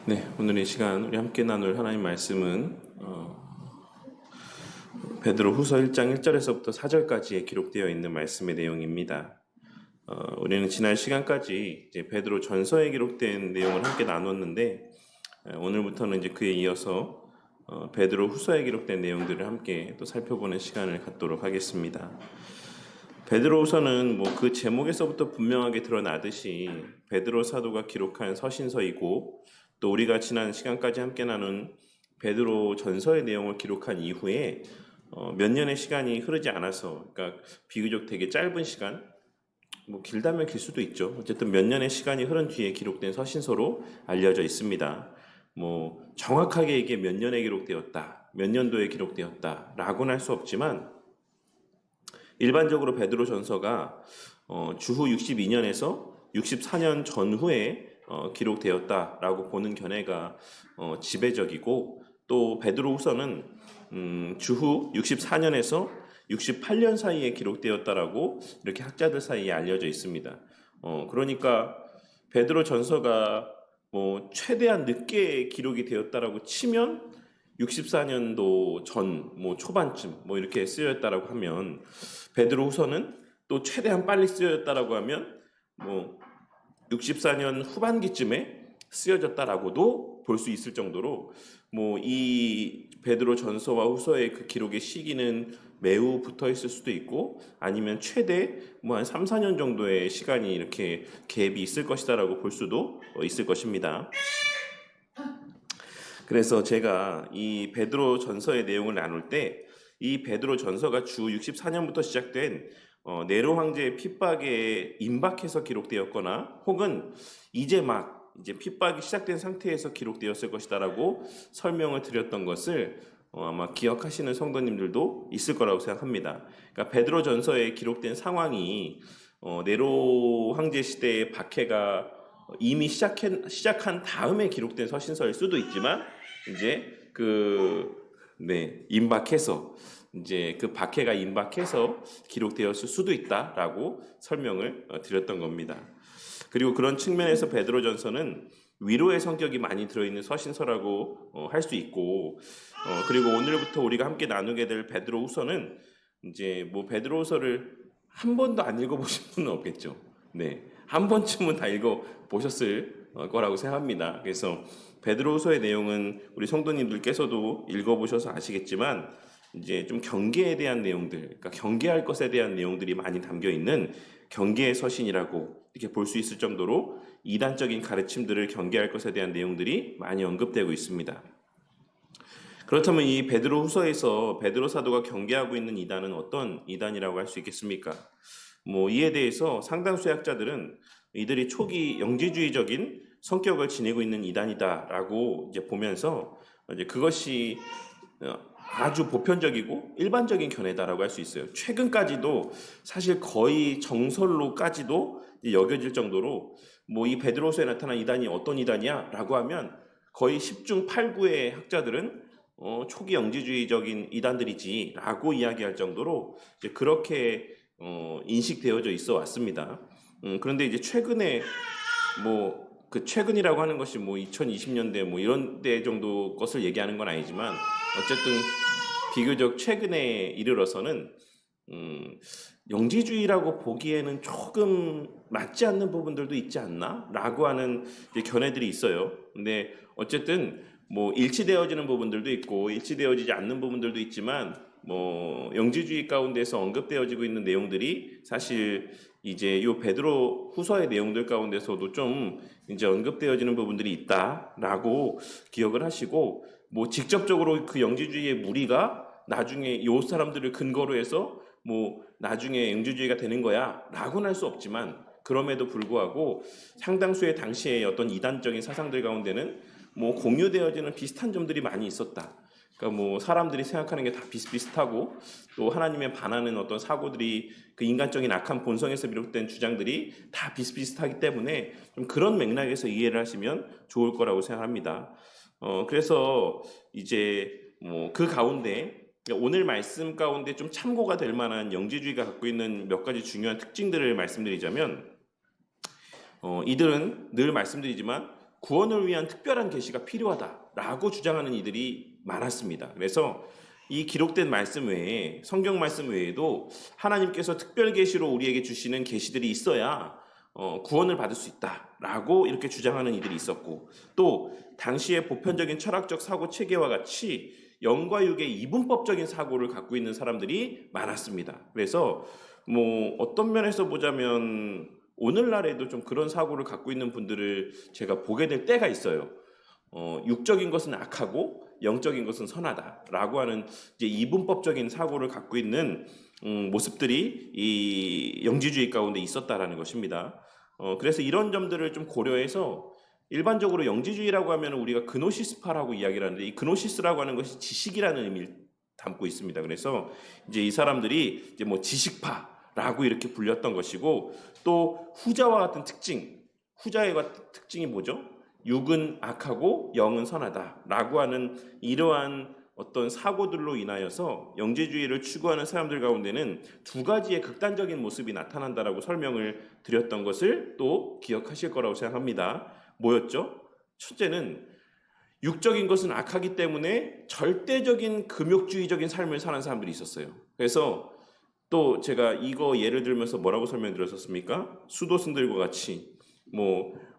네, 오늘 이 시간 우리 함께 나눌 하나님 말씀은 베드로 후서 1장 1절에서부터 4절까지에 기록되어 있는 말씀의 내용입니다. 우리는 지난 시간까지 이제 베드로 전서에 기록된 내용을 함께 나눴는데 오늘부터는 이제 그에 이어서 베드로 후서에 기록된 내용들을 함께 또 살펴보는 시간을 갖도록 하겠습니다. 베드로 후서는 뭐 그 제목에서부터 분명하게 드러나듯이 베드로 사도가 기록한 서신서이고 또 우리가 지난 시간까지 함께 나눈 베드로 전서의 내용을 기록한 이후에 몇 년의 시간이 흐르지 않아서, 그러니까 비교적 되게 짧은 시간, 뭐 길다면 길 수도 있죠. 어쨌든 몇 년의 시간이 흐른 뒤에 기록된 서신서로 알려져 있습니다. 뭐 정확하게 이게 몇 년에 기록되었다, 몇 년도에 기록되었다라고는 할 수 없지만 일반적으로 베드로 전서가 주후 62년에서 64년 전후에 기록되었다라고 보는 견해가 지배적이고, 또 베드로 후서는 주후 64년에서 68년 사이에 기록되었다라고 이렇게 학자들 사이에 알려져 있습니다. 그러니까 베드로 전서가 뭐 최대한 늦게 기록이 되었다라고 치면 64년도 전 뭐 초반쯤 뭐 이렇게 쓰였다라고 하면, 베드로 후서는 또 최대한 빨리 쓰였다라고 하면 뭐 64년 후반기쯤에 쓰여졌다라고도 볼 수 있을 정도로 뭐 이 베드로 전서와 후서의 그 기록의 시기는 매우 붙어 있을 수도 있고, 아니면 최대 뭐 한 3, 4년 정도의 시간이 이렇게 갭이 있을 것이다라고 볼 수도 있을 것입니다. 그래서 제가 이 베드로 전서의 내용을 나눌 때 이 베드로 전서가 주 64년부터 시작된 네로 황제의 핍박에 임박해서 기록되었거나 혹은 이제 핍박이 시작된 상태에서 기록되었을 것이다라고 설명을 드렸던 것을 아마 기억하시는 성도님들도 있을 거라고 생각합니다. 그러니까 베드로 전서에 기록된 상황이 네로 황제 시대의 박해가 이미 시작한 다음에 기록된 서신서일 수도 있지만, 이제 임박해서 이제 그 박해가 임박해서 기록되었을 수도 있다라고 설명을 드렸던 겁니다. 그리고 그런 측면에서 베드로전서는 위로의 성격이 많이 들어있는 서신서라고 할 수 있고, 그리고 오늘부터 우리가 함께 나누게 될 베드로후서는 이제 뭐 베드로후서를 한 번도 안 읽어보신 분은 없겠죠. 네, 한 번쯤은 다 읽어보셨을 거라고 생각합니다. 그래서 베드로후서의 내용은 우리 성도님들께서도 읽어보셔서 아시겠지만 이제 좀 경계에 대한 내용들, 그러니까 경계할 것에 대한 내용들이 많이 담겨 있는 경계의 서신이라고 이렇게 볼 수 있을 정도로 이단적인 가르침들을 경계할 것에 대한 내용들이 많이 언급되고 있습니다. 그렇다면 이 베드로 후서에서 베드로 사도가 경계하고 있는 이단은 어떤 이단이라고 할 수 있겠습니까? 뭐 이에 대해서 상당수의 학자들은 이들이 초기 영지주의적인 성격을 지니고 있는 이단이다라고 이제 보면서 이제 그것이 아주 보편적이고 일반적인 견해다라고 할 수 있어요. 최근까지도 사실 거의 정설로까지도 여겨질 정도로 뭐 이 베드로서에 나타난 이단이 어떤 이단이야라고 하면 거의 10중 8구의 학자들은 초기 영지주의적인 이단들이지라고 이야기할 정도로 이제 그렇게 인식되어져 있어 왔습니다. 그런데 이제 최근에 뭐 그 최근이라고 하는 것이 뭐 2020년대 뭐 이런 때 정도 것을 얘기하는 건 아니지만, 어쨌든 비교적 최근에 이르러서는 영지주의라고 보기에는 조금 맞지 않는 부분들도 있지 않나라고 하는 이제 견해들이 있어요. 근데 어쨌든 뭐 일치되어지는 부분들도 있고 일치되어지지 않는 부분들도 있지만, 뭐 영지주의 가운데서 언급되어지고 있는 내용들이 사실 이제 요 베드로 후서의 내용들 가운데서도 좀 이제 언급되어지는 부분들이 있다라고 기억을 하시고, 뭐 직접적으로 그 영지주의의 무리가 나중에 요 사람들을 근거로 해서 뭐 나중에 영지주의가 되는 거야 라고는 할 수 없지만, 그럼에도 불구하고 상당수의 당시의 어떤 이단적인 사상들 가운데는 뭐 공유되어지는 비슷한 점들이 많이 있었다. 그러니까 뭐 사람들이 생각하는 게 다 비슷비슷하고, 또 하나님에 반하는 어떤 사고들이 그 인간적인 악한 본성에서 비롯된 주장들이 다 비슷비슷하기 때문에 좀 그런 맥락에서 이해를 하시면 좋을 거라고 생각합니다. 그래서 이제 뭐 그 가운데 오늘 말씀 가운데 좀 참고가 될 만한 영지주의가 갖고 있는 몇 가지 중요한 특징들을 말씀드리자면, 이들은 늘 말씀드리지만 구원을 위한 특별한 계시가 필요하다라고 주장하는 이들이 많았습니다. 그래서 이 기록된 말씀 외에, 성경 말씀 외에도 하나님께서 특별 계시로 우리에게 주시는 계시들이 있어야 구원을 받을 수 있다라고 이렇게 주장하는 이들이 있었고, 또 당시의 보편적인 철학적 사고 체계와 같이 영과 육의 이분법적인 사고를 갖고 있는 사람들이 많았습니다. 그래서 어떤 면에서 보자면 오늘날에도 좀 그런 사고를 갖고 있는 분들을 제가 보게 될 때가 있어요. 육적인 것은 악하고 영적인 것은 선하다라고 하는 이제 이분법적인 사고를 갖고 있는 모습들이 이 영지주의 가운데 있었다라는 것입니다. 그래서 이런 점들을 좀 고려해서, 일반적으로 영지주의라고 하면 우리가 그노시스파라고 이야기를 하는데, 이 그노시스라고 하는 것이 지식이라는 의미를 담고 있습니다. 그래서 이제 이 사람들이 이제 지식파라고 이렇게 불렸던 것이고, 또 후자와 같은 특징, 후자의 특징이 뭐죠? 육은 악하고 영은 선하다라고 하는 이러한 어떤 사고들로 인하여서 영지주의를 추구하는 사람들 가운데는 두 가지의 극단적인 모습이 나타난다라고 설명을 드렸던 것을 또 기억하실 거라고 생각합니다. 뭐였죠? 첫째는 육적인 것은 악하기 때문에 절대적인 금욕주의적인 삶을 사는 사람들이 있었어요. 그래서 또 제가 이거 예를 들면서 뭐라고 설명드렸었습니까? 수도승들과 같이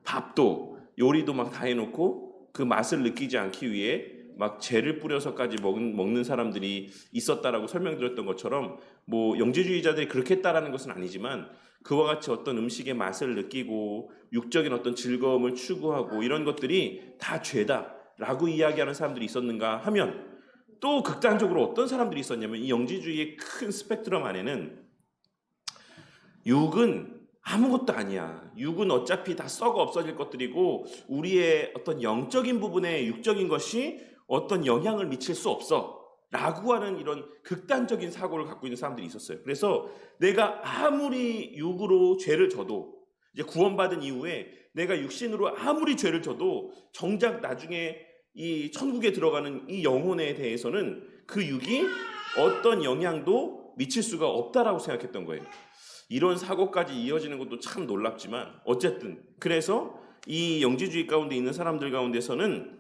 밥도 요리도 막 다 해놓고 그 맛을 느끼지 않기 위해 막 재를 뿌려서까지 먹는 사람들이 있었다라고 설명드렸던 것처럼, 영지주의자들이 그렇게 했다라는 것은 아니지만 그와 같이 어떤 음식의 맛을 느끼고 육적인 어떤 즐거움을 추구하고 이런 것들이 다 죄다라고 이야기하는 사람들이 있었는가 하면, 또 극단적으로 어떤 사람들이 있었냐면, 이 영지주의의 큰 스펙트럼 안에는 육은 아무것도 아니야, 육은 어차피 다 썩어 없어질 것들이고 우리의 어떤 영적인 부분에 육적인 것이 어떤 영향을 미칠 수 없어 라고 하는 이런 극단적인 사고를 갖고 있는 사람들이 있었어요. 그래서 내가 아무리 육으로 죄를 져도, 이제 구원받은 이후에 내가 육신으로 아무리 죄를 져도 정작 나중에 이 천국에 들어가는 이 영혼에 대해서는 그 육이 어떤 영향도 미칠 수가 없다라고 생각했던 거예요. 이런 사고까지 이어지는 것도 참 놀랍지만, 어쨌든 그래서 이 영지주의 가운데 있는 사람들 가운데서는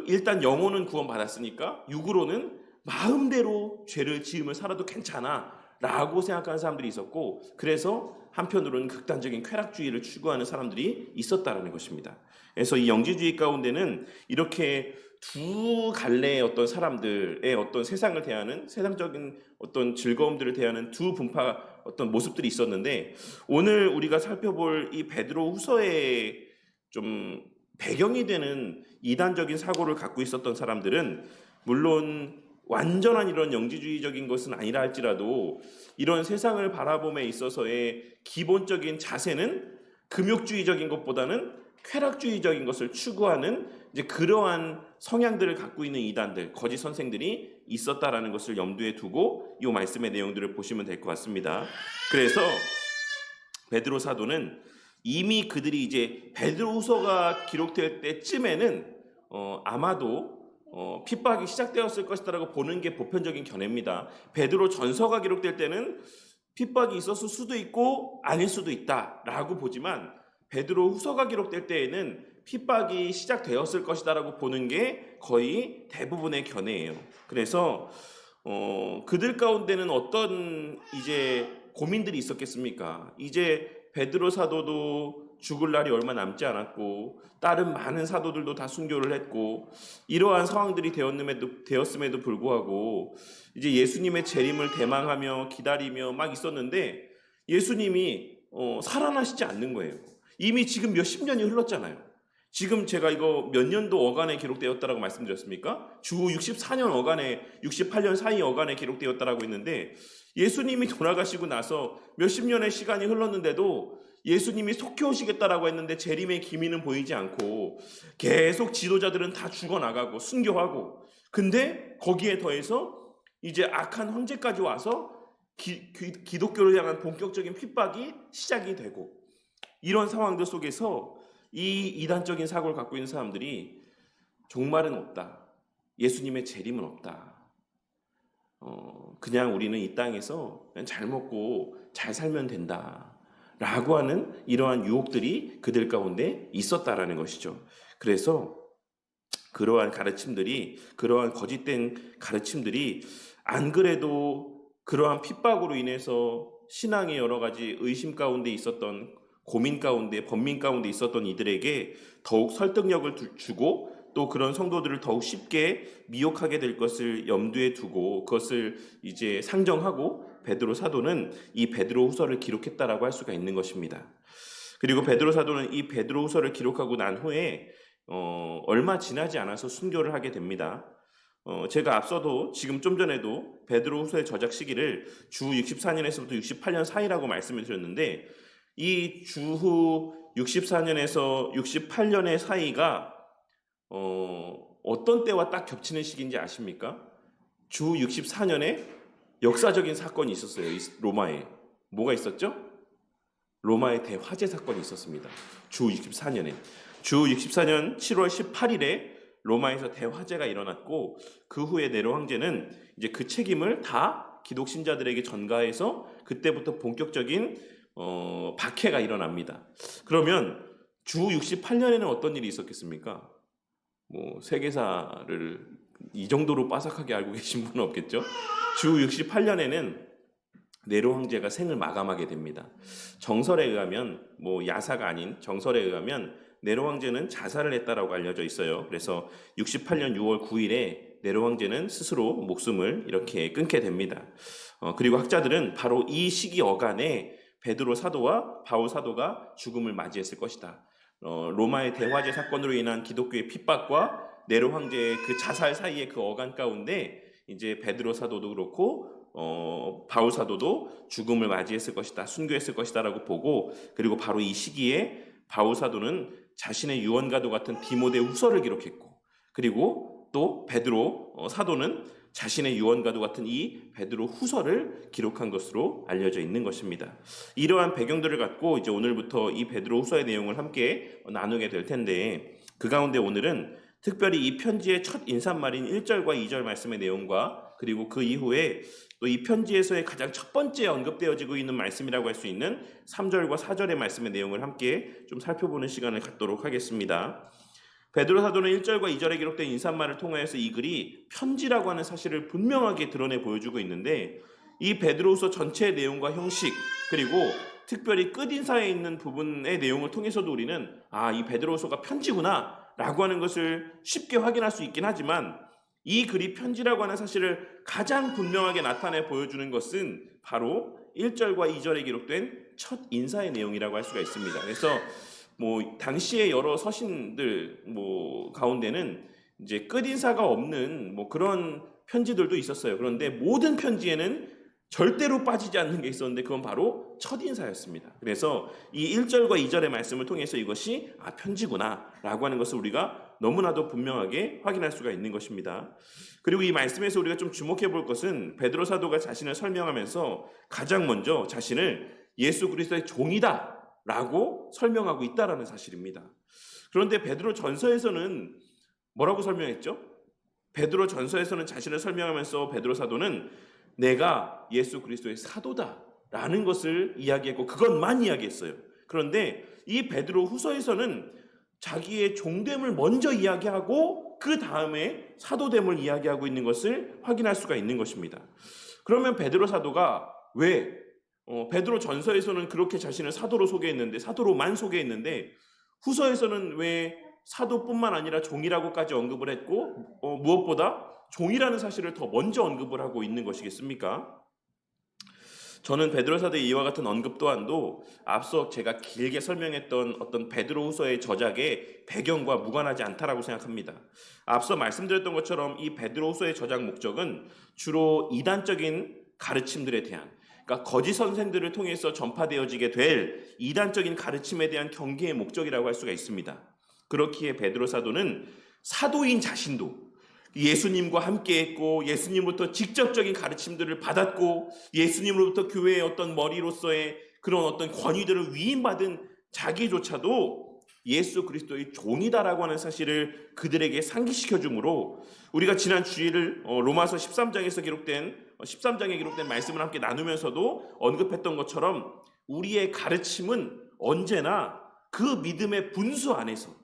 일단 영혼은 구원받았으니까 육으로는 마음대로 죄를 지으며 살아도 괜찮아 라고 생각하는 사람들이 있었고, 그래서 한편으로는 극단적인 쾌락주의를 추구하는 사람들이 있었다는 것입니다. 그래서 이 영지주의 가운데는 이렇게 두 갈래의 어떤 사람들의 어떤 세상을 대하는, 세상적인 어떤 즐거움들을 대하는 두 분파 어떤 모습들이 있었는데, 오늘 우리가 살펴볼 이 베드로 후서의 좀 배경이 되는 이단적인 사고를 갖고 있었던 사람들은 물론 완전한 이런 영지주의적인 것은 아니라 할지라도 이런 세상을 바라봄에 있어서의 기본적인 자세는 금욕주의적인 것보다는 쾌락주의적인 것을 추구하는 이제 그러한 성향들을 갖고 있는 이단들, 거짓 선생들이 있었다라는 것을 염두에 두고 이 말씀의 내용들을 보시면 될 것 같습니다. 그래서 베드로 사도는 이미 그들이 이제 베드로후서가 기록될 때쯤에는 아마도 핍박이 시작되었을 것이다라고 보는 게 보편적인 견해입니다. 베드로 전서가 기록될 때는 핍박이 있었을 수도 있고 아닐 수도 있다라고 보지만, 베드로 후서가 기록될 때에는 핍박이 시작되었을 것이다라고 보는 게 거의 대부분의 견해예요. 그래서 그들 가운데는 어떤 이제 고민들이 있었겠습니까? 이제 베드로 사도도 죽을 날이 얼마 남지 않았고 다른 많은 사도들도 다 순교를 했고, 이러한 상황들이 되었음에도 불구하고 이제 예수님의 재림을 대망하며 기다리며 막 있었는데 예수님이 살아나시지 않는 거예요. 이미 지금 몇십 년이 흘렀잖아요. 지금 제가 이거 몇 년도 어간에 기록되었다라고 말씀드렸습니까? 주 64년 어간에, 68년 사이 어간에 기록되었다라고 했는데, 예수님이 돌아가시고 나서 몇십 년의 시간이 흘렀는데도 예수님이 속히 오시겠다라고 했는데 재림의 기미는 보이지 않고 계속 지도자들은 다 죽어나가고 순교하고, 근데 거기에 더해서 이제 악한 황제까지 와서 기독교를 향한 본격적인 핍박이 시작이 되고, 이런 상황들 속에서 이 이단적인 사고를 갖고 있는 사람들이 종말은 없다, 예수님의 재림은 없다, 그냥 우리는 이 땅에서 그냥 잘 먹고 잘 살면 된다 라고 하는 이러한 유혹들이 그들 가운데 있었다라는 것이죠. 그래서 그러한 거짓된 가르침들이 안 그래도 그러한 핍박으로 인해서 신앙의 여러 가지 의심 가운데 있었던, 고민 가운데, 번민 가운데 있었던 이들에게 더욱 설득력을 주고 또 그런 성도들을 더욱 쉽게 미혹하게 될 것을 염두에 두고 그것을 이제 상정하고 베드로 사도는 이 베드로 후서를 기록했다라고 할 수가 있는 것입니다. 그리고 베드로 사도는 이 베드로 후서를 기록하고 난 후에 얼마 지나지 않아서 순교를 하게 됩니다. 제가 앞서도 지금 좀 전에도 베드로 후서의 저작 시기를 주 64년에서부터 68년 사이라고 말씀을 드렸는데 이 주후 64년에서 68년의 사이가 어떤 때와 딱 겹치는 시기인지 아십니까? 주 64년에 역사적인 사건이 있었어요. 로마에. 뭐가 있었죠? 로마의 대화재 사건이 있었습니다. 주 64년에. 주 64년 7월 18일에 로마에서 대화재가 일어났고 그 후에 네로 황제는 이제 그 책임을 다 기독 신자들에게 전가해서 그때부터 본격적인 박해가 일어납니다. 그러면 주 68년에는 어떤 일이 있었겠습니까? 세계사를 이 정도로 빠삭하게 알고 계신 분은 없겠죠? 주 68년에는 네로 황제가 생을 마감하게 됩니다. 정설에 의하면 야사가 아닌 정설에 의하면 네로 황제는 자살을 했다라고 알려져 있어요. 그래서 68년 6월 9일에 네로 황제는 스스로 목숨을 이렇게 끊게 됩니다. 그리고 학자들은 바로 이 시기 어간에 베드로 사도와 바울 사도가 죽음을 맞이했을 것이다. 로마의 대화재 사건으로 인한 기독교의 핍박과 네로 황제의 그 자살 사이의 그 어간 가운데 이제 베드로 사도도 그렇고 바울 사도도 죽음을 맞이했을 것이다, 순교했을 것이다라고 보고, 그리고 바로 이 시기에 바울 사도는 자신의 유언과도 같은 디모데 후서를 기록했고, 그리고 또 베드로 사도는 자신의 유언과도 같은 이 베드로 후서를 기록한 것으로 알려져 있는 것입니다. 이러한 배경들을 갖고 이제 오늘부터 이 베드로 후서의 내용을 함께 나누게 될 텐데, 그 가운데 오늘은 특별히 이 편지의 첫 인사말인 1절과 2절 말씀의 내용과 그리고 그 이후에 또 이 편지에서의 가장 첫 번째 언급되어지고 있는 말씀이라고 할 수 있는 3절과 4절의 말씀의 내용을 함께 좀 살펴보는 시간을 갖도록 하겠습니다. 베드로 사도는 1절과 2절에 기록된 인사말을 통하여서 이 글이 편지라고 하는 사실을 분명하게 드러내 보여주고 있는데, 이 베드로후서 전체의 내용과 형식 그리고 특별히 끝인사에 있는 부분의 내용을 통해서도 우리는 이 베드로후서가 편지구나 라고 하는 것을 쉽게 확인할 수 있긴 하지만, 이 글이 편지라고 하는 사실을 가장 분명하게 나타내 보여주는 것은 바로 1절과 2절에 기록된 첫 인사의 내용이라고 할 수가 있습니다. 그래서 당시의 여러 서신들 가운데는 이제 끝인사가 없는 그런 편지들도 있었어요. 그런데 모든 편지에는 절대로 빠지지 않는 게 있었는데 그건 바로 첫인사였습니다. 그래서 이 1절과 2절의 말씀을 통해서 이것이 편지구나 라고 하는 것을 우리가 너무나도 분명하게 확인할 수가 있는 것입니다. 그리고 이 말씀에서 우리가 좀 주목해 볼 것은 베드로 사도가 자신을 설명하면서 가장 먼저 자신을 예수 그리스도의 종이다 라고 설명하고 있다라는 사실입니다. 그런데 베드로 전서에서는 뭐라고 설명했죠? 베드로 전서에서는 자신을 설명하면서 베드로 사도는 내가 예수 그리스도의 사도다라는 것을 이야기했고 그것만 이야기했어요. 그런데 이 베드로 후서에서는 자기의 종됨을 먼저 이야기하고 그 다음에 사도됨을 이야기하고 있는 것을 확인할 수가 있는 것입니다. 그러면 베드로 사도가 왜 베드로 전서에서는 그렇게 자신을 사도로 소개했는데, 사도로만 소개했는데 후서에서는 왜 사도뿐만 아니라 종이라고까지 언급을 했고 무엇보다 종이라는 사실을 더 먼저 언급을 하고 있는 것이겠습니까? 저는 베드로 사도의 이와 같은 언급 또한도 앞서 제가 길게 설명했던 어떤 베드로 후서의 저작의 배경과 무관하지 않다라고 생각합니다. 앞서 말씀드렸던 것처럼 이 베드로 후서의 저작 목적은 주로 이단적인 가르침들에 대한, 그러니까 거짓 선생들을 통해서 전파되어지게 될 이단적인 가르침에 대한 경계의 목적이라고 할 수가 있습니다. 그렇기에 베드로 사도는 사도인 자신도 예수님과 함께했고 예수님으로부터 직접적인 가르침들을 받았고 예수님으로부터 교회의 어떤 머리로서의 그런 어떤 권위들을 위임받은 자기조차도 예수 그리스도의 종이다라고 하는 사실을 그들에게 상기시켜 주므로, 우리가 지난 주일을 로마서 13장에서 기록된 13장에 기록된 말씀을 함께 나누면서도 언급했던 것처럼 우리의 가르침은 언제나 그 믿음의 분수 안에서,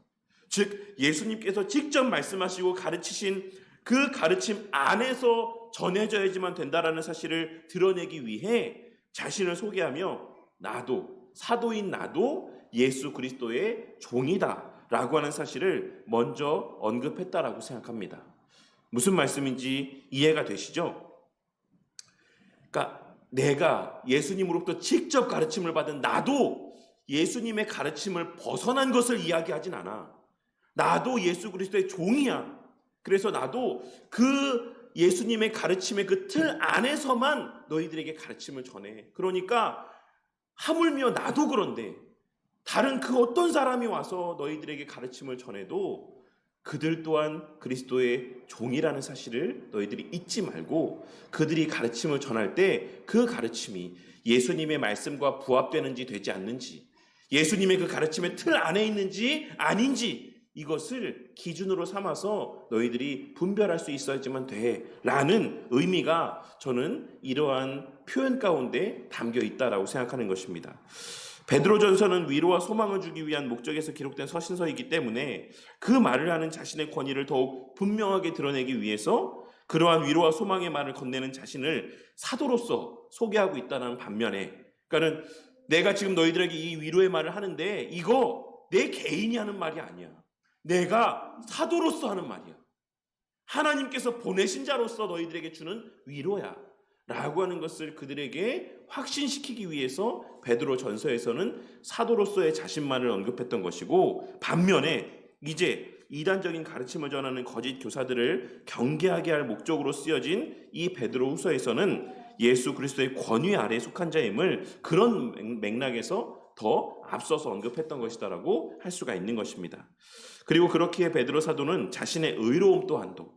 즉 예수님께서 직접 말씀하시고 가르치신 그 가르침 안에서 전해져야지만 된다라는 사실을 드러내기 위해 자신을 소개하며 나도, 사도인 나도 예수 그리스도의 종이다 라고 하는 사실을 먼저 언급했다라고 생각합니다. 무슨 말씀인지 이해가 되시죠? 그러니까 내가 예수님으로부터 직접 가르침을 받은 나도 예수님의 가르침을 벗어난 것을 이야기하진 않아. 나도 예수 그리스도의 종이야. 그래서 나도 그 예수님의 가르침의 그 틀 안에서만 너희들에게 가르침을 전해. 그러니까 하물며 나도 그런데 다른 그 어떤 사람이 와서 너희들에게 가르침을 전해도 그들 또한 그리스도의 종이라는 사실을 너희들이 잊지 말고 그들이 가르침을 전할 때 그 가르침이 예수님의 말씀과 부합되는지 되지 않는지, 예수님의 그 가르침의 틀 안에 있는지 아닌지 이것을 기준으로 삼아서 너희들이 분별할 수 있어야지만 돼 라는 의미가 저는 이러한 표현 가운데 담겨 있다라고 생각하는 것입니다. 베드로전서는 위로와 소망을 주기 위한 목적에서 기록된 서신서이기 때문에 그 말을 하는 자신의 권위를 더욱 분명하게 드러내기 위해서 그러한 위로와 소망의 말을 건네는 자신을 사도로서 소개하고 있다는 반면에, 그러니까 내가 지금 너희들에게 이 위로의 말을 하는데 이거 내 개인이 하는 말이 아니야. 내가 사도로서 하는 말이야. 하나님께서 보내신 자로서 너희들에게 주는 위로야 라고 하는 것을 그들에게 확신시키기 위해서 베드로 전서에서는 사도로서의 자신만을 언급했던 것이고, 반면에 이제 이단적인 가르침을 전하는 거짓 교사들을 경계하게 할 목적으로 쓰여진 이 베드로 후서에서는 예수 그리스도의 권위 아래에 속한 자임을 그런 맥락에서 더 앞서서 언급했던 것이다라고 할 수가 있는 것입니다. 그리고 그렇기에 베드로 사도는 자신의 의로움 또한도,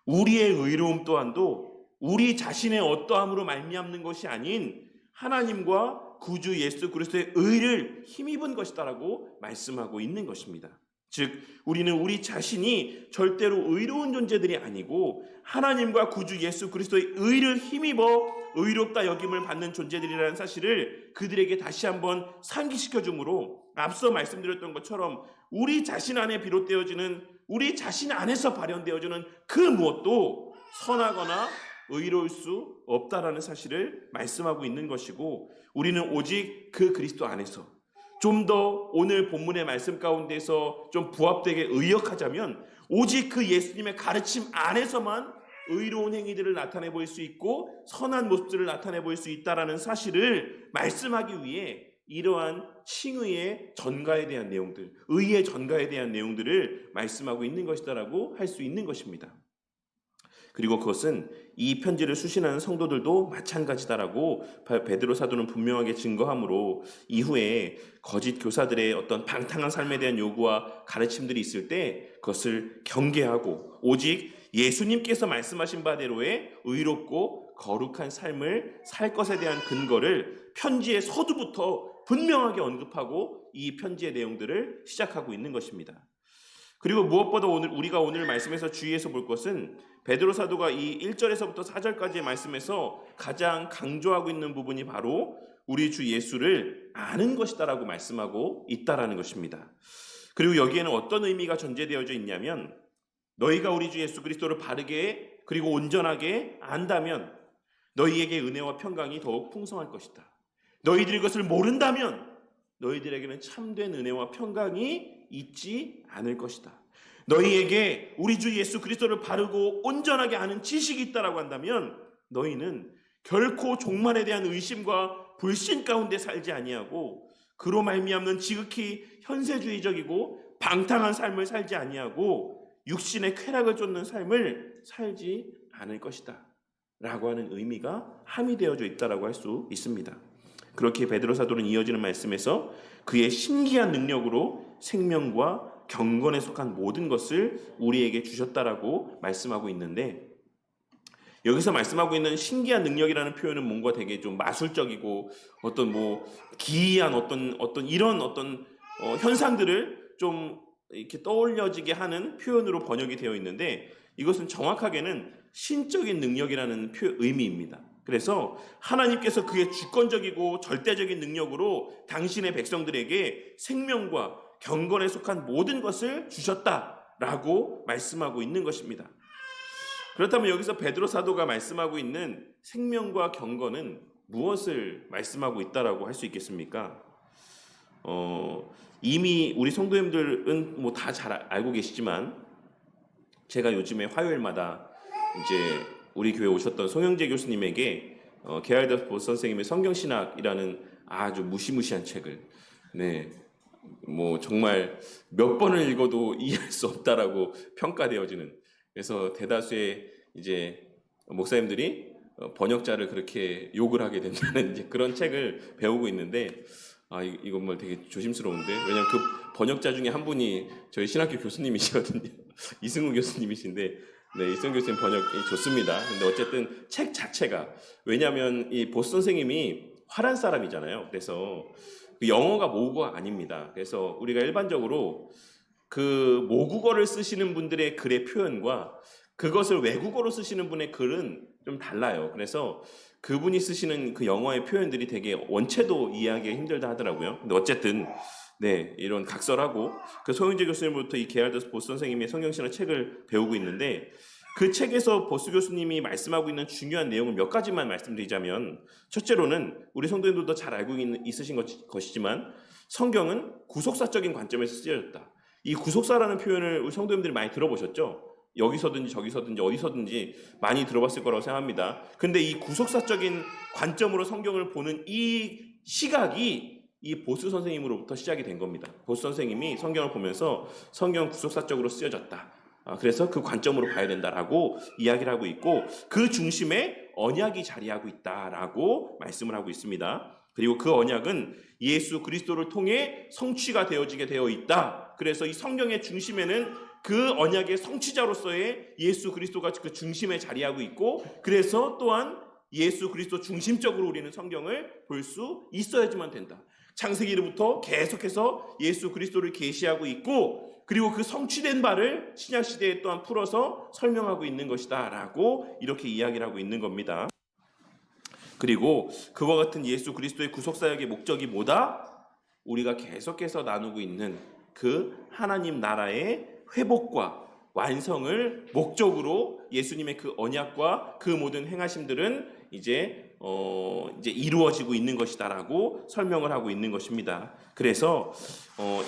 우리의 의로움 또한도 우리 자신의 어떠함으로 말미암는 것이 아닌 하나님과 구주 예수 그리스도의 의를 힘입은 것이다라고 말씀하고 있는 것입니다. 즉 우리는 우리 자신이 절대로 의로운 존재들이 아니고 하나님과 구주 예수 그리스도의 의를 힘입어 의롭다 여김을 받는 존재들이라는 사실을 그들에게 다시 한번 상기시켜 주므로, 앞서 말씀드렸던 것처럼 우리 자신 안에 비롯되어지는, 우리 자신 안에서 발현되어지는 그 무엇도 선하거나 의로울 수 없다라는 사실을 말씀하고 있는 것이고, 우리는 오직 그 그리스도 안에서 좀 더 오늘 본문의 말씀 가운데서 좀 부합되게 의역하자면 오직 그 예수님의 가르침 안에서만 의로운 행위들을 나타내 보일 수 있고 선한 모습들을 나타내 보일 수 있다라는 사실을 말씀하기 위해 이러한 칭의의 전가에 대한 내용들, 의의 전가에 대한 내용들을 말씀하고 있는 것이다라고 할 수 있는 것입니다. 그리고 그것은 이 편지를 수신하는 성도들도 마찬가지다라고 베드로 사도는 분명하게 증거하므로 이후에 거짓 교사들의 어떤 방탕한 삶에 대한 요구와 가르침들이 있을 때 그것을 경계하고 오직 예수님께서 말씀하신 바대로의 의롭고 거룩한 삶을 살 것에 대한 근거를 편지의 서두부터 분명하게 언급하고 이 편지의 내용들을 시작하고 있는 것입니다. 그리고 무엇보다 우리가 오늘 말씀에서 주의해서 볼 것은 베드로 사도가 이 1절에서부터 4절까지의 말씀에서 가장 강조하고 있는 부분이 바로 우리 주 예수를 아는 것이다라고 말씀하고 있다라는 것입니다. 그리고 여기에는 어떤 의미가 전제되어져 있냐면, 너희가 우리 주 예수 그리스도를 바르게 그리고 온전하게 안다면 너희에게 은혜와 평강이 더욱 풍성할 것이다. 너희들이 그것을 모른다면 너희들에게는 참된 은혜와 평강이 있지 않을 것이다. 너희에게 우리 주 예수 그리스도를 바르고 온전하게 아는 지식이 있다라고 한다면 너희는 결코 종말에 대한 의심과 불신 가운데 살지 아니하고 그로 말미암는 지극히 현세주의적이고 방탕한 삶을 살지 아니하고 육신의 쾌락을 쫓는 삶을 살지 않을 것이다 라고 하는 의미가 함의되어져 있다라고 할 수 있습니다. 그렇게 베드로 사도는 이어지는 말씀에서 그의 신기한 능력으로 생명과 경건에 속한 모든 것을 우리에게 주셨다라고 말씀하고 있는데, 여기서 말씀하고 있는 신기한 능력이라는 표현은 뭔가 되게 좀 마술적이고 어떤 기이한 어떤 이런 현상들을 좀 이렇게 떠올려지게 하는 표현으로 번역이 되어 있는데, 이것은 정확하게는 신적인 능력이라는 의미입니다. 그래서 하나님께서 그의 주권적이고 절대적인 능력으로 당신의 백성들에게 생명과 경건에 속한 모든 것을 주셨다라고 말씀하고 있는 것입니다. 그렇다면 여기서 베드로 사도가 말씀하고 있는 생명과 경건은 무엇을 말씀하고 있다라고 할 수 있겠습니까? 이미 우리 성도님들은 뭐 다 잘 알고 계시지만 제가 요즘에 화요일마다 이제 우리 교회 오셨던 송영재 교수님에게 게알더 보스 선생님의 성경신학이라는 아주 무시무시한 책을 뭐 정말 몇 번을 읽어도 이해할 수 없다라고 평가되어지는, 그래서 대다수의 이제 목사님들이 번역자를 그렇게 욕을 하게 된다는 이제 그런 책을 배우고 있는데, 이건 뭐 되게 조심스러운데, 왜냐면 그 번역자 중에 한 분이 저희 신학교 교수님이시거든요. 이승우 교수님이신데, 이승우 교수님 번역이 좋습니다. 근데 어쨌든 책 자체가, 왜냐하면 이 보스 선생님이 화란 사람이잖아요. 그래서 그 영어가 모국어가 아닙니다. 그래서 우리가 일반적으로 그 모국어를 쓰시는 분들의 글의 표현과 그것을 외국어로 쓰시는 분의 글은 좀 달라요. 그래서 그분이 쓰시는 그 영어의 표현들이 되게 원체도 이해하기가 힘들다 하더라고요. 근데 어쨌든 이런 각설하고 그 송영재 교수님부터 이 게알더 보스 선생님의 성경신학 책을 배우고 있는데, 그 책에서 보스 교수님이 말씀하고 있는 중요한 내용을 몇 가지만 말씀드리자면, 첫째로는 우리 성도님들도 잘 알고 있으신 것이지만 성경은 구속사적인 관점에서 쓰여졌다. 이 구속사라는 표현을 우리 성도님들이 많이 들어보셨죠? 여기서든지 저기서든지 어디서든지 많이 들어봤을 거라고 생각합니다. 근데 이 구속사적인 관점으로 성경을 보는 이 시각이 이 보스 선생님으로부터 시작이 된 겁니다. 보스 선생님이 성경을 보면서 성경은 구속사적으로 쓰여졌다, 그래서 그 관점으로 봐야 된다라고 이야기를 하고 있고, 그 중심에 언약이 자리하고 있다라고 말씀을 하고 있습니다. 그리고 그 언약은 예수 그리스도를 통해 성취가 되어지게 되어 있다. 그래서 이 성경의 중심에는 그 언약의 성취자로서의 예수 그리스도가 그 중심에 자리하고 있고, 그래서 또한 예수 그리스도 중심적으로 우리는 성경을 볼 수 있어야지만 된다. 창세기로부터 계속해서 예수 그리스도를 계시하고 있고, 그리고 그 성취된 바를 신약시대에 또한 풀어서 설명하고 있는 것이다 라고 이렇게 이야기를 하고 있는 겁니다. 그리고 그와 같은 예수 그리스도의 구속사역의 목적이 뭐다? 우리가 계속해서 나누고 있는 그 하나님 나라의 회복과 완성을 목적으로 예수님의 그 언약과 그 모든 행하심들은 이제 이루어지고 있는 것이다라고 설명을 하고 있는 것입니다. 그래서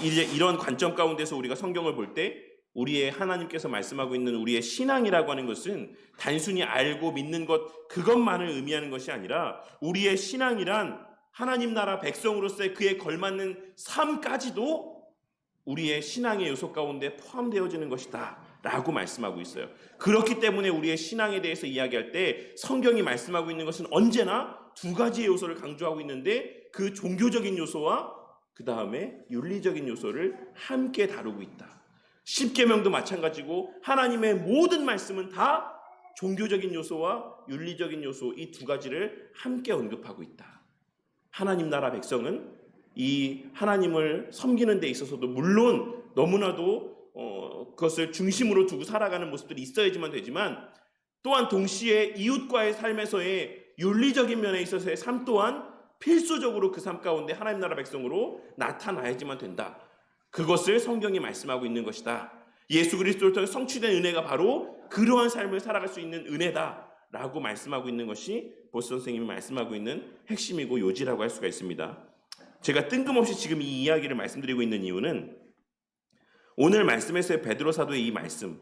이제 이런 관점 가운데서 우리가 성경을 볼 때 우리의 하나님께서 말씀하고 있는 우리의 신앙이라고 하는 것은 단순히 알고 믿는 것 그것만을 의미하는 것이 아니라, 우리의 신앙이란 하나님 나라 백성으로서의 그에 걸맞는 삶까지도 우리의 신앙의 요소 가운데 포함되어지는 것이다 라고 말씀하고 있어요. 그렇기 때문에 우리의 신앙에 대해서 이야기할 때 성경이 말씀하고 있는 것은 언제나 두 가지의 요소를 강조하고 있는데, 그 종교적인 요소와 그 다음에 윤리적인 요소를 함께 다루고 있다. 십계명도 마찬가지고 하나님의 모든 말씀은 다 종교적인 요소와 윤리적인 요소, 이 두 가지를 함께 언급하고 있다. 하나님 나라 백성은 이 하나님을 섬기는 데 있어서도 물론 너무나도 그것을 중심으로 두고 살아가는 모습들이 있어야지만 되지만, 또한 동시에 이웃과의 삶에서의 윤리적인 면에 있어서의 삶 또한 필수적으로 그 삶 가운데 하나님 나라 백성으로 나타나야지만 된다. 그것을 성경이 말씀하고 있는 것이다. 예수 그리스도를 통해 성취된 은혜가 바로 그러한 삶을 살아갈 수 있는 은혜다라고 말씀하고 있는 것이 보스 선생님이 말씀하고 있는 핵심이고 요지라고 할 수가 있습니다. 제가 뜬금없이 지금 이 이야기를 말씀드리고 있는 이유는 오늘 말씀에서의 베드로 사도의 이 말씀,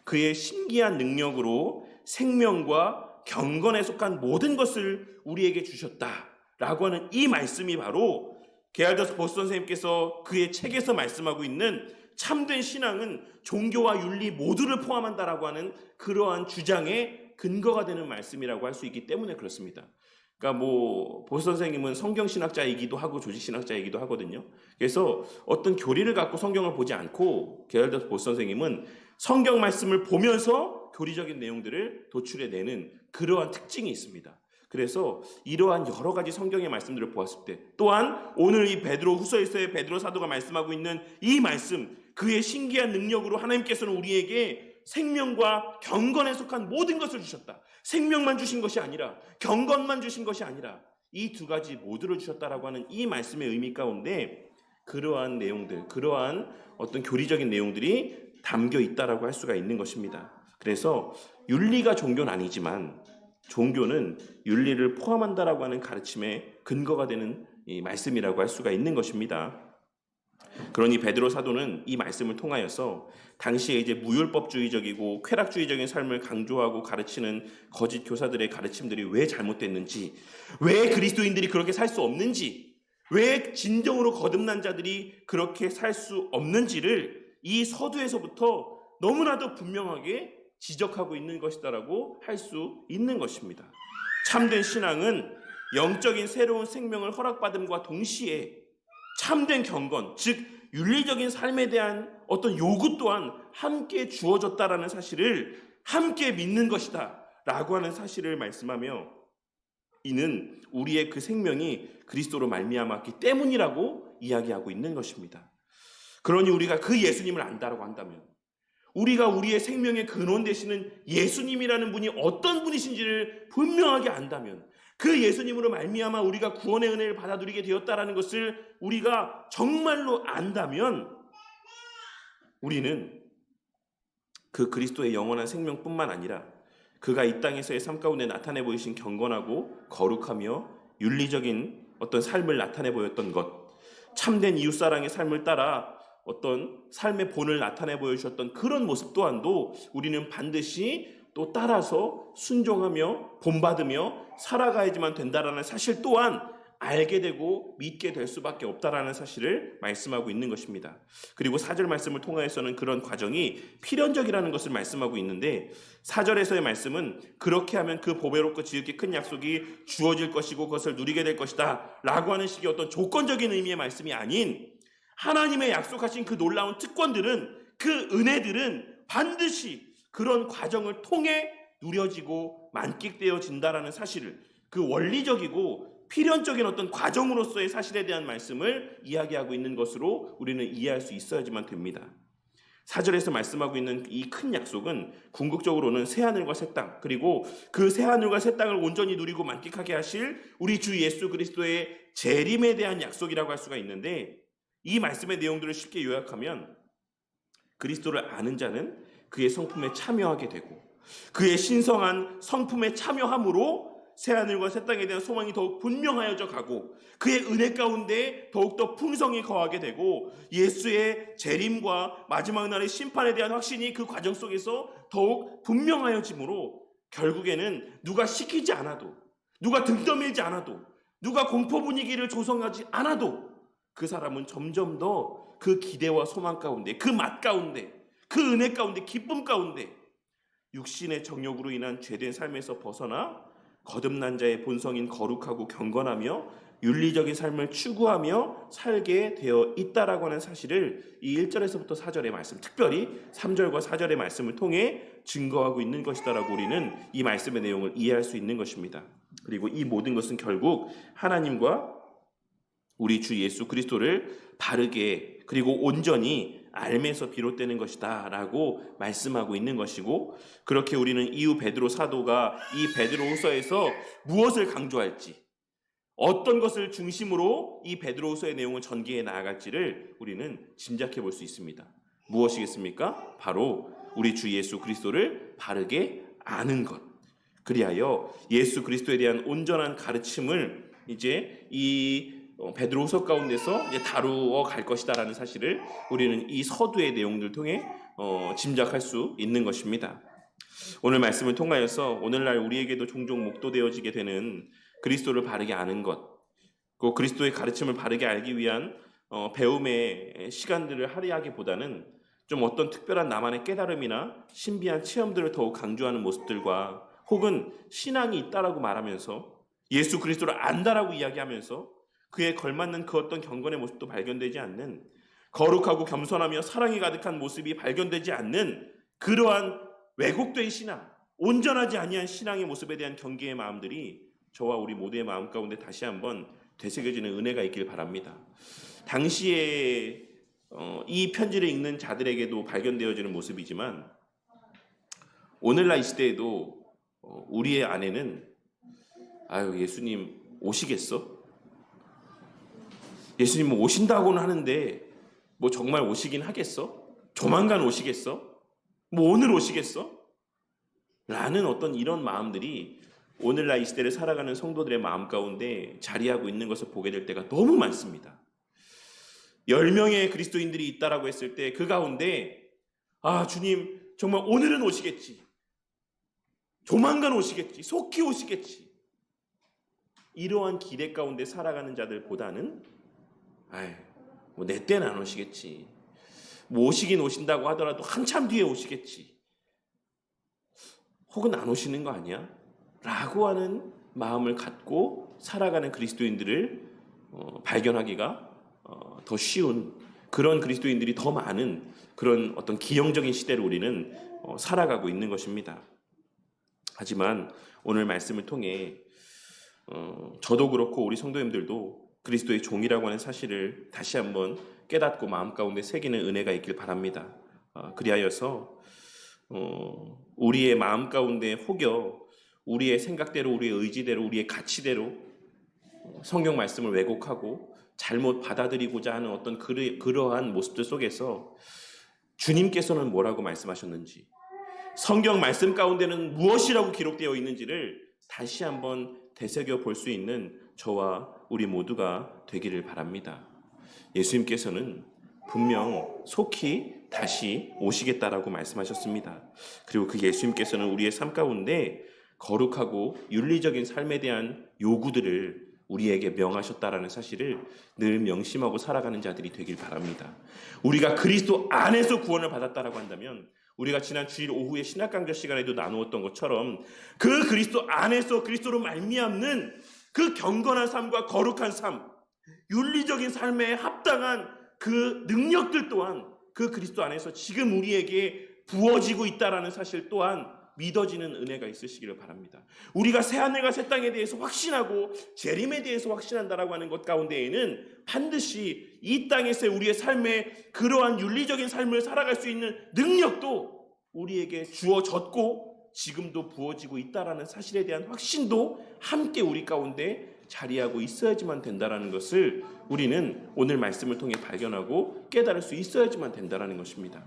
그의 신기한 능력으로 생명과 경건에 속한 모든 것을 우리에게 주셨다라고 하는 이 말씀이 바로 게알더 보스 선생님께서 그의 책에서 말씀하고 있는 참된 신앙은 종교와 윤리 모두를 포함한다라고 하는 그러한 주장의 근거가 되는 말씀이라고 할 수 있기 때문에 그렇습니다. 그러니까 보스 선생님은 성경신학자이기도 하고 조직신학자이기도 하거든요. 그래서 어떤 교리를 갖고 성경을 보지 않고 게알더 보스 선생님은 성경 말씀을 보면서 교리적인 내용들을 도출해내는 그러한 특징이 있습니다. 그래서 이러한 여러 가지 성경의 말씀들을 보았을 때, 또한 오늘 이 베드로 후서에서의 베드로 사도가 말씀하고 있는 이 말씀, 그의 신기한 능력으로 하나님께서는 우리에게 생명과 경건에 속한 모든 것을 주셨다. 생명만 주신 것이 아니라 경건만 주신 것이 아니라 이 두 가지 모두를 주셨다라고 하는 이 말씀의 의미 가운데 그러한 내용들, 그러한 어떤 교리적인 내용들이 담겨 있다라고 할 수가 있는 것입니다. 그래서 윤리가 종교는 아니지만 종교는 윤리를 포함한다라고 하는 가르침의 근거가 되는 이 말씀이라고 할 수가 있는 것입니다. 그러니 베드로 사도는 이 말씀을 통하여서 당시에 이제 무율법주의적이고 쾌락주의적인 삶을 강조하고 가르치는 거짓 교사들의 가르침들이 왜 잘못됐는지, 왜 그리스도인들이 그렇게 살 수 없는지, 왜 진정으로 거듭난 자들이 그렇게 살 수 없는지를 이 서두에서부터 너무나도 분명하게 지적하고 있는 것이다라고 할 수 있는 것입니다. 참된 신앙은 영적인 새로운 생명을 허락받음과 동시에 참된 경건, 즉 윤리적인 삶에 대한 어떤 요구 또한 함께 주어졌다라는 사실을 함께 믿는 것이다 라고 하는 사실을 말씀하며, 이는 우리의 그 생명이 그리스도로 말미암았기 때문이라고 이야기하고 있는 것입니다. 그러니 우리가 그 예수님을 안다라고 한다면, 우리가 우리의 생명의 근원 되시는 예수님이라는 분이 어떤 분이신지를 분명하게 안다면, 그 예수님으로 말미암아 우리가 구원의 은혜를 받아 누리게 되었다라는 것을 우리가 정말로 안다면, 우리는 그 그리스도의 영원한 생명뿐만 아니라 그가 이 땅에서의 삶 가운데 나타내 보이신 경건하고 거룩하며 윤리적인 어떤 삶을 나타내 보였던 것, 참된 이웃사랑의 삶을 따라 어떤 삶의 본을 나타내 보여주셨던 그런 모습 또한도 우리는 반드시 또 따라서 순종하며 본받으며 살아가야지만 된다라는 사실 또한 알게 되고 믿게 될 수밖에 없다라는 사실을 말씀하고 있는 것입니다. 그리고 4절 말씀을 통하여서는 그런 과정이 필연적이라는 것을 말씀하고 있는데, 4절에서의 말씀은 그렇게 하면 그 보배롭고 지극히 큰 약속이 주어질 것이고 그것을 누리게 될 것이다 라고 하는 식의 어떤 조건적인 의미의 말씀이 아닌, 하나님의 약속하신 그 놀라운 특권들은, 그 은혜들은 반드시 그런 과정을 통해 누려지고 만끽되어진다라는 사실을, 그 원리적이고 필연적인 어떤 과정으로서의 사실에 대한 말씀을 이야기하고 있는 것으로 우리는 이해할 수 있어야지만 됩니다. 4절에서 말씀하고 있는 이 큰 약속은 궁극적으로는 새하늘과 새 땅, 그리고 그 새하늘과 새 땅을 온전히 누리고 만끽하게 하실 우리 주 예수 그리스도의 재림에 대한 약속이라고 할 수가 있는데, 이 말씀의 내용들을 쉽게 요약하면 그리스도를 아는 자는 그의 성품에 참여하게 되고, 그의 신성한 성품에 참여함으로 새하늘과 새 땅에 대한 소망이 더욱 분명하여져 가고, 그의 은혜 가운데 더욱더 풍성히 거하게 되고, 예수의 재림과 마지막 날의 심판에 대한 확신이 그 과정 속에서 더욱 분명하여지므로, 결국에는 누가 시키지 않아도, 누가 등 떠밀지 않아도, 누가 공포 분위기를 조성하지 않아도 그 사람은 점점 더 그 기대와 소망 가운데, 그 맛 가운데, 그 은혜 가운데, 기쁨 가운데 육신의 정욕으로 인한 죄된 삶에서 벗어나 거듭난 자의 본성인 거룩하고 경건하며 윤리적인 삶을 추구하며 살게 되어 있다라고 하는 사실을 이 1절에서부터 4절의 말씀, 특별히 3절과 4절의 말씀을 통해 증거하고 있는 것이다라고 우리는 이 말씀의 내용을 이해할 수 있는 것입니다. 그리고 이 모든 것은 결국 하나님과 우리 주 예수 그리스도를 바르게 그리고 온전히 알면서 비롯되는 것이다 라고 말씀하고 있는 것이고, 그렇게 우리는 이후 베드로 사도가 이 베드로후서에서 무엇을 강조할지, 어떤 것을 중심으로 이 베드로후서의 내용을 전개해 나아갈지를 우리는 짐작해 볼 수 있습니다. 무엇이겠습니까? 바로 우리 주 예수 그리스도를 바르게 아는 것, 그리하여 예수 그리스도에 대한 온전한 가르침을 이제 이 베드로후서 가운데서 이제 다루어 갈 것이다라는 사실을 우리는 이 서두의 내용들을 통해 짐작할 수 있는 것입니다. 오늘 말씀을 통하여서 오늘날 우리에게도 종종 목도되어지게 되는 그리스도를 바르게 아는 것, 그 그리스도의 가르침을 바르게 알기 위한 배움의 시간들을 할애하기보다는 좀 어떤 특별한 나만의 깨달음이나 신비한 체험들을 더욱 강조하는 모습들과, 혹은 신앙이 있다라고 말하면서 예수 그리스도를 안다라고 이야기하면서 그에 걸맞는 그 어떤 경건의 모습도 발견되지 않는, 거룩하고 겸손하며 사랑이 가득한 모습이 발견되지 않는 그러한 왜곡된 신앙, 온전하지 아니한 신앙의 모습에 대한 경계의 마음들이 저와 우리 모두의 마음 가운데 다시 한번 되새겨지는 은혜가 있길 바랍니다. 당시에 이 편지를 읽는 자들에게도 발견되어지는 모습이지만, 오늘날 이 시대에도 우리의 아내는 아유 예수님 오시겠어? 예수님 뭐 오신다고는 하는데 뭐 정말 오시긴 하겠어? 조만간 오시겠어? 뭐 오늘 오시겠어? 라는 어떤 이런 마음들이 오늘날 이 시대를 살아가는 성도들의 마음 가운데 자리하고 있는 것을 보게 될 때가 너무 많습니다. 10명의 그리스도인들이 있다라고 했을 때 그 가운데 아 주님 정말 오늘은 오시겠지. 조만간 오시겠지. 속히 오시겠지. 이러한 기대 가운데 살아가는 자들보다는 뭐 내 때는 안 오시겠지. 뭐 오시긴 오신다고 하더라도 한참 뒤에 오시겠지. 혹은 안 오시는 거 아니야? 라고 하는 마음을 갖고 살아가는 그리스도인들을 발견하기가 더 쉬운 그런 그리스도인들이 더 많은 그런 어떤 기형적인 시대를 우리는 살아가고 있는 것입니다. 하지만 오늘 말씀을 통해 저도 그렇고 우리 성도님들도 그리스도의 종이라고 하는 사실을 다시 한번 깨닫고 마음 가운데 새기는 은혜가 있길 바랍니다. 그리하여서 우리의 마음 가운데 혹여 우리의 생각대로 우리의 의지대로 우리의 가치대로 성경 말씀을 왜곡하고 잘못 받아들이고자 하는 어떤 그러한 모습들 속에서 주님께서는 뭐라고 말씀하셨는지 성경 말씀 가운데는 무엇이라고 기록되어 있는지를 다시 한번 되새겨 볼 수 있는 저와 우리 모두가 되기를 바랍니다. 예수님께서는 분명 속히 다시 오시겠다라고 말씀하셨습니다. 그리고 그 예수님께서는 우리의 삶 가운데 거룩하고 윤리적인 삶에 대한 요구들을 우리에게 명하셨다라는 사실을 늘 명심하고 살아가는 자들이 되길 바랍니다. 우리가 그리스도 안에서 구원을 받았다라고 한다면 우리가 지난 주일 오후에 신학강좌 시간에도 나누었던 것처럼 그 그리스도 안에서 그리스도로 말미암는 그 경건한 삶과 거룩한 삶, 윤리적인 삶에 합당한 그 능력들 또한 그 그리스도 안에서 지금 우리에게 부어지고 있다라는 사실 또한 믿어지는 은혜가 있으시기를 바랍니다. 우리가 새하늘과 새 땅에 대해서 확신하고 재림에 대해서 확신한다라고 하는 것 가운데에는 반드시 이 땅에서 우리의 삶에 그러한 윤리적인 삶을 살아갈 수 있는 능력도 우리에게 주어졌고 지금도 부어지고 있다라는 사실에 대한 확신도 함께 우리 가운데 자리하고 있어야지만 된다라는 것을 우리는 오늘 말씀을 통해 발견하고 깨달을 수 있어야지만 된다라는 것입니다.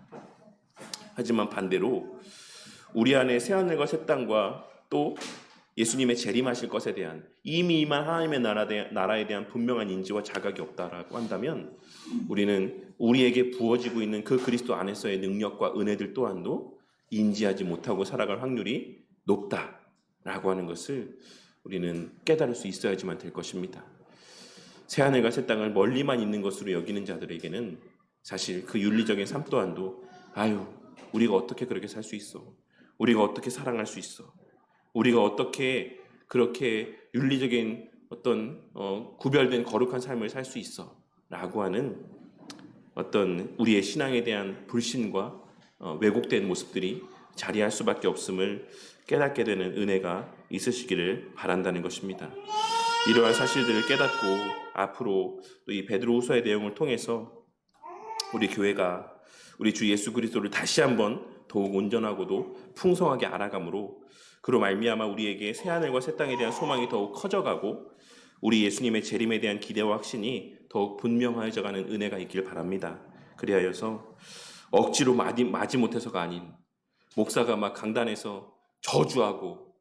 하지만 반대로 우리 안에 새하늘과 새 땅과 또 예수님의 재림하실 것에 대한 이미 임한 하나님의 나라에 대한 분명한 인지와 자각이 없다라고 한다면 우리는 우리에게 부어지고 있는 그 그리스도 안에서의 능력과 은혜들 또한도 인지하지 못하고 살아갈 확률이 높다라고 하는 것을 우리는 깨달을 수 있어야지만 될 것입니다. 새하늘과 새 땅을 멀리만 있는 것으로 여기는 자들에게는 사실 그 윤리적인 삶 또한도 우리가 어떻게 그렇게 살 수 있어? 우리가 어떻게 사랑할 수 있어? 우리가 어떻게 그렇게 윤리적인 어떤 구별된 거룩한 삶을 살 수 있어? 라고 하는 어떤 우리의 신앙에 대한 불신과 왜곡된 모습들이 자리할 수밖에 없음을 깨닫게 되는 은혜가 있으시기를 바란다는 것입니다. 이러한 사실들을 깨닫고 앞으로 또 이 베드로후서의 내용을 통해서 우리 교회가 우리 주 예수 그리스도를 다시 한번 더욱 온전하고도 풍성하게 알아감으로 그로 말미암아 우리에게 새하늘과 새 땅에 대한 소망이 더욱 커져가고 우리 예수님의 재림에 대한 기대와 확신이 더욱 분명해져가는 은혜가 있길 바랍니다. 그리하여서 억지로 마지 못해서가 아닌 목사가 막 강단에서 저주하고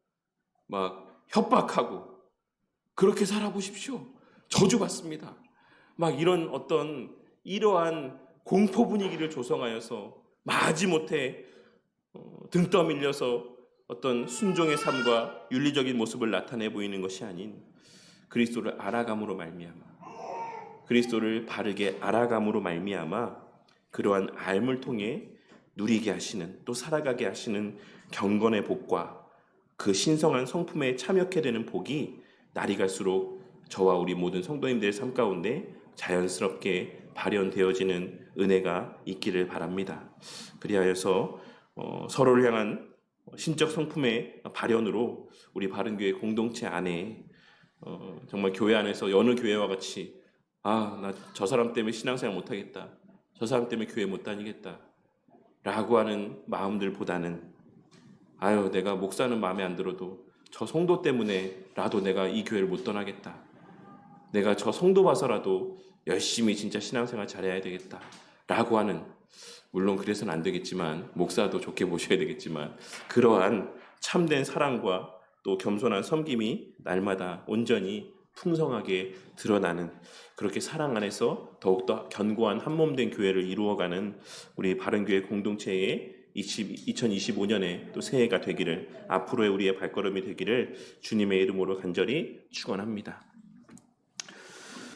막 협박하고 그렇게 살아보십시오. 저주받습니다. 막 이런 어떤 이러한 공포 분위기를 조성하여서 마지못해 등 떠밀려서 어떤 순종의 삶과 윤리적인 모습을 나타내 보이는 것이 아닌 그리스도를 알아감으로 말미암아 그리스도를 바르게 알아감으로 말미암아 그러한 알을 통해 누리게 하시는 또 살아가게 하시는 경건의 복과 그 신성한 성품에 참여하게 되는 복이 날이 갈수록 저와 우리 모든 성도님들의 삶 가운데 자연스럽게 발현되어지는 은혜가 있기를 바랍니다. 그리하여서 서로를 향한 신적 성품의 발현으로 우리 바른교회 공동체 안에 정말 교회 안에서 여느 교회와 같이 나 저 사람 때문에 신앙생활 못하겠다. 저 사람 때문에 교회 못 다니겠다. 라고 하는 마음들보다는 아유, 내가 목사는 마음에 안 들어도 저 성도 때문에라도 내가 이 교회를 못 떠나겠다. 내가 저 성도 봐서라도 열심히 진짜 신앙생활 잘해야 되겠다. 라고 하는, 물론 그래서는 안 되겠지만, 목사도 좋게 모셔야 되겠지만, 그러한 참된 사랑과 또 겸손한 섬김이 날마다 온전히 풍성하게 드러나는, 그렇게 사랑 안에서 더욱더 견고한 한몸된 교회를 이루어가는 우리 바른교회 공동체의 2025년에 또 새해가 되기를, 앞으로의 우리의 발걸음이 되기를 주님의 이름으로 간절히 축원합니다.